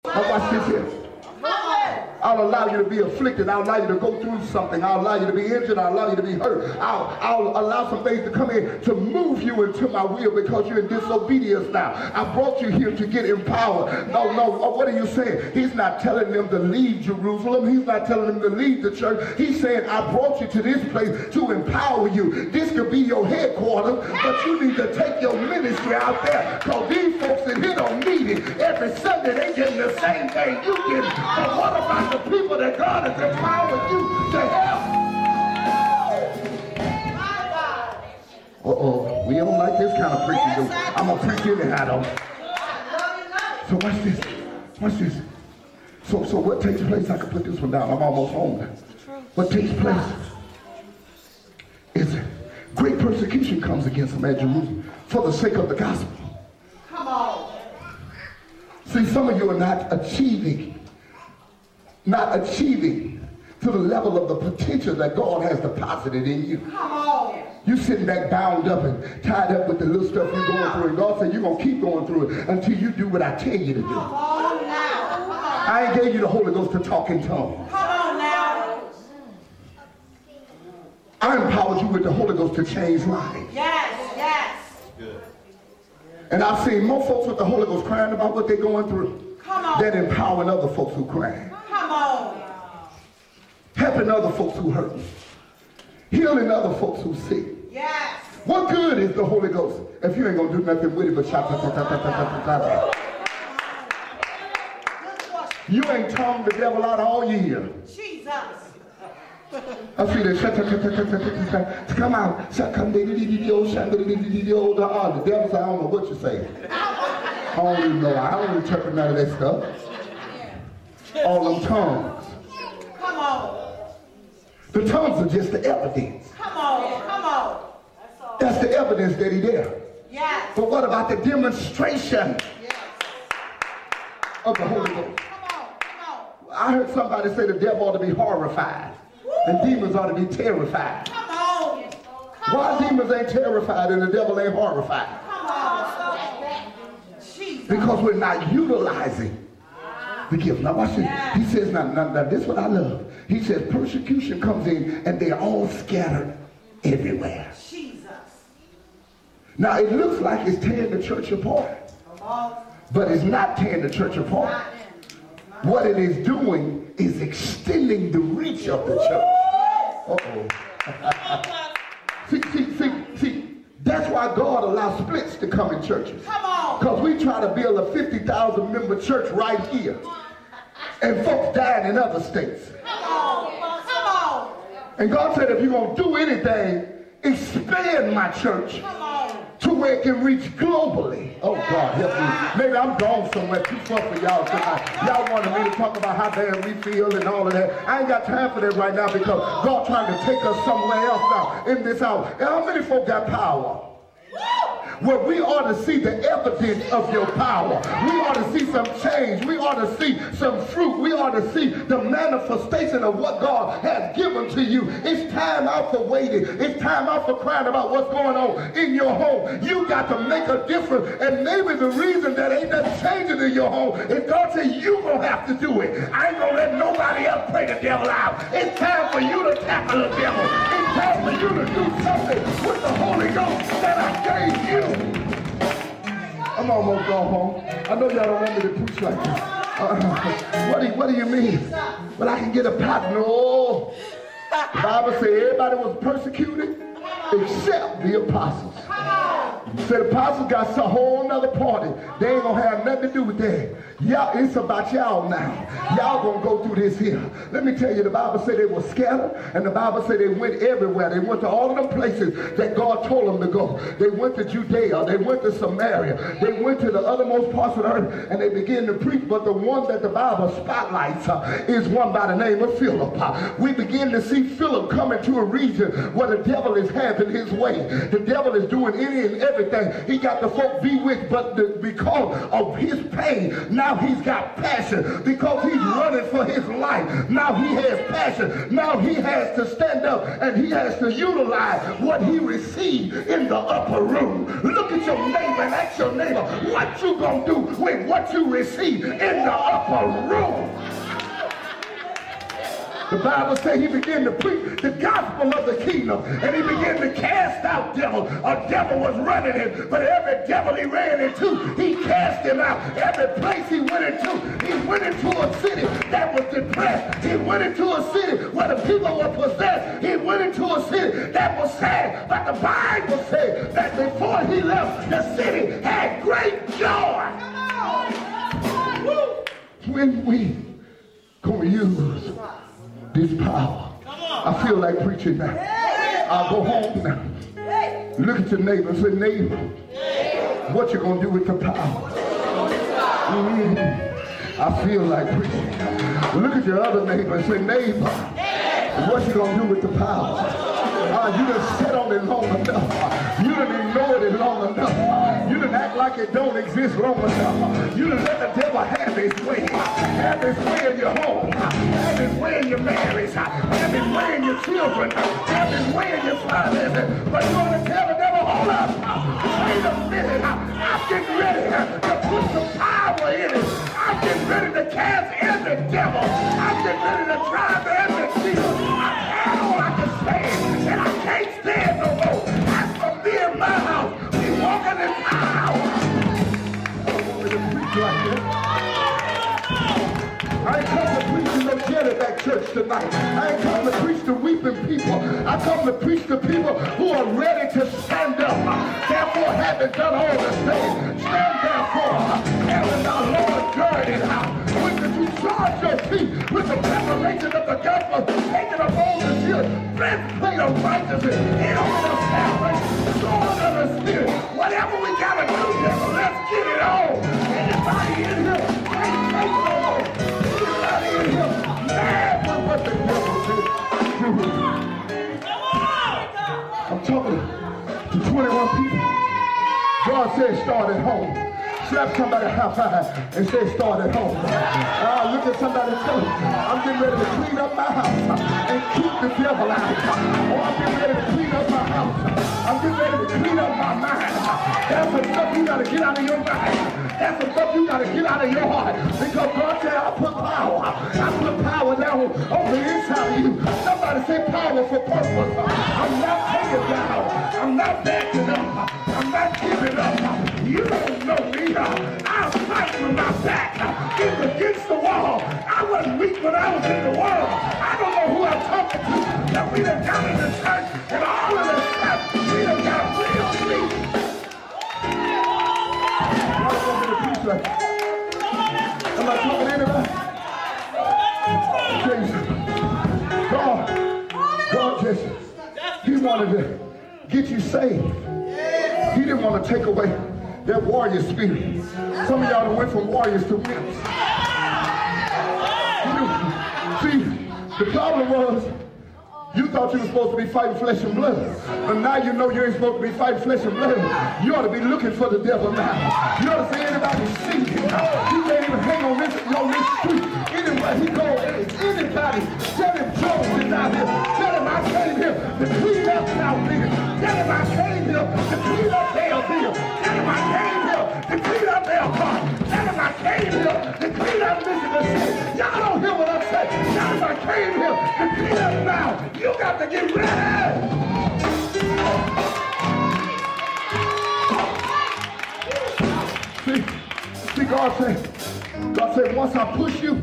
Now watch this here. I'll allow you to be afflicted. I'll allow you to go through something. I'll allow you to be injured. I'll allow you to be hurt. I'll allow some things to come in to move you into my will because you're in disobedience now. I brought you here to get empowered. No, what are you saying? He's not telling them to leave Jerusalem. He's not telling them to leave the church. He's saying, I brought you to this place to empower you. This could be your headquarters, but you need to take your ministry out there because these folks in here don't need it. Every Sunday they getting the same thing you getting. But what about the people that God has empowered you to help? Uh-oh, we don't like this kind of preaching. I'm going to preach anyhow, though. So watch this. Watch this. So what takes place? I can put this one down. I'm almost home now. What takes place is great persecution comes against them at Jerusalem for the sake of the gospel. Come on. See, some of you are not achieving to the level of the potential that God has deposited in you. Come on. You sitting back bound up and tied up with the little stuff you're going through, and God said you're going to keep going through it until you do what I tell you to do. Come on now. Come on. I ain't gave you the Holy Ghost to talk in tongues. Come on now. I empowered you with the Holy Ghost to change lives. Yes, yes. Good. And I've seen more folks with the Holy Ghost crying about what they're going through than empowering other folks who cry. Come on. Helping other folks who hurt. Healing other folks who sick. Yes. What good is the Holy Ghost if you ain't going to do nothing with it but shout, ta, ta, ta, ta, ta, ta, ta. You ain't tongued the devil out all year. Jesus. I see that. Come out. The devil said, I don't know what you say. I don't even know. I don't interpret none of that stuff. All them tongues. Come on. The tongues are just the evidence. Come on. Come on. That's the evidence that he's there. Yes. But what about the demonstration of the Holy Ghost? Come on. Come on. I heard somebody say the devil ought to be horrified. And demons ought to be terrified. Come on. Why demons ain't terrified and the devil ain't horrified? Come on. Jesus. Because we're not utilizing the gift. Now watch this. He says, now this is what I love. He says persecution comes in and they're all scattered everywhere. Jesus. Now it looks like it's tearing the church apart. But it's not tearing the church apart. What it is doing is extending the reach of the church. See, that's why God allows splits to come in churches. Because we try to build a 50,000 member church right here. And folks dying in other states. Come on. And God said, if you're going to do anything, expand my church to where it can reach globally. Oh, God, help me. Maybe I'm gone somewhere too far for y'all tonight. Y'all wanted me to talk about how bad we feel and all of that. I ain't got time for that right now because God trying to take us somewhere else now in this hour. And how many folk got power? Where we ought to see the evidence of your power. We ought to see some change. We ought to see some fruit. We ought to see the manifestation of what God has given to you. It's time out for waiting. It's time out for crying about what's going on in your home. You got to make a difference. And maybe the reason that ain't nothing changing in your home is God said you're going to have to do it. I ain't going to let nobody else play the devil out. It's time for you to tackle the devil. It's time for you to do something with the Holy Ghost that I gave you. I'm almost gone home. I know y'all don't want me to preach like this. What do you mean? But I can get a pattern. No. The Bible says everybody was persecuted except the apostles. Said the apostles got a whole nother party. They ain't gonna have nothing to do with that. Y'all, it's about y'all now. Y'all gonna go through this here. Let me tell you, the Bible said they were scattered, and the Bible said they went everywhere. They went to all of the places that God told them to go. They went to Judea. They went to Samaria. They went to the othermost parts of the earth, and they began to preach. But the one that the Bible spotlights is one by the name of Philip. We begin to see Philip come into a region where the devil is having his way. The devil is doing any and everything everything. He got the folk bewitched, but because of his pain, now he's got passion. Because he's running for his life, now he has passion. Now he has to stand up and he has to utilize what he received in the upper room. Look at your neighbor and ask your neighbor, what you gonna do with what you received in the upper room? The Bible says he began to preach the gospel of the kingdom, and he began to cast out devils. A devil was running him, but every devil he ran into, he cast him out. Every place he went into a city that was depressed. He went into a city where the people were possessed. He went into a city that was sad, but the Bible says that before he left, the city had great joy. When we gonna use this power? I feel like preaching now. I'll go home now. Look at your neighbor and say, neighbor, what you gonna do with the power? I feel like preaching. Look at your other neighbor and say, neighbor, what you gonna do with the power? You done sat on it long enough. You done ignored it long enough. You done act like it don't exist long enough. You done let the devil have his way. Have his way in your home. Have his way in your marriage. Have his way in your children. Have his way in your finances. But you want to tell the devil, hold up. Wait a minute. I'm getting ready to put some power in it. I'm getting ready to cast every devil. I'm getting ready to drive every demon. I've had all I can stand, and I can't stand no more. As for me and my house, we walk in this power. I don't want me to preach like that. I ain't come to preach to no Jetty-back church tonight. I ain't come to preach to weeping people. I come to preach to people who are ready to stand up. Therefore, having done all the things, stand therefore, having our Lord girded out. When you charge your feet with the preparation of the gospel, taking up all the shield, breastplate of righteousness, helmet of salvation, sword of the Spirit. Whatever we gotta do, devil, let's get it on. Anybody in here can't take no more. Anybody in here mad with what the devil did? I'm talking to 21 people. God said start at home. Slap somebody high five and say start at home. Look at somebody and tell them, I'm getting ready to clean up my house and keep the devil out. Oh, I'm getting ready to clean up my house. I'm getting ready to clean up my mind. That's some stuff you got to get out of your mind. That's some stuff you got to get out of your heart. Because God said, I put power. I put power down on the inside of you. Somebody say power for purpose. I'm not taking down. I'm not backing up. I'm not giving up. You don't know me. I'll fight with my back against the wall. I wasn't weak when I was in the world. I don't know who I'm talking to. That we done got in the church and all of this stuff. We done got real weak. Am I talking to anybody? Jesus. God just, he wanted to get you saved. He didn't want to take away that warrior spirit. Some of y'all went from warriors to wimps. See, the problem was you thought you were supposed to be fighting flesh and blood. But now you know you ain't supposed to be fighting flesh and blood. You ought to be looking for the devil now. You ought to say anybody see him. He can't even hang on this street. Anywhere he goes, anybody, tell him Jones is out here. Tell him I came here to clean up Southfield. Tell him I came here to clean up Daleville. Tell him I came here to clean up Elkhart. Tell him I came here to clean up Michigan. Y'all don't hear what I'm saying. Tell him I came here to clean up now. You got to get ready. See, God said, once I push you,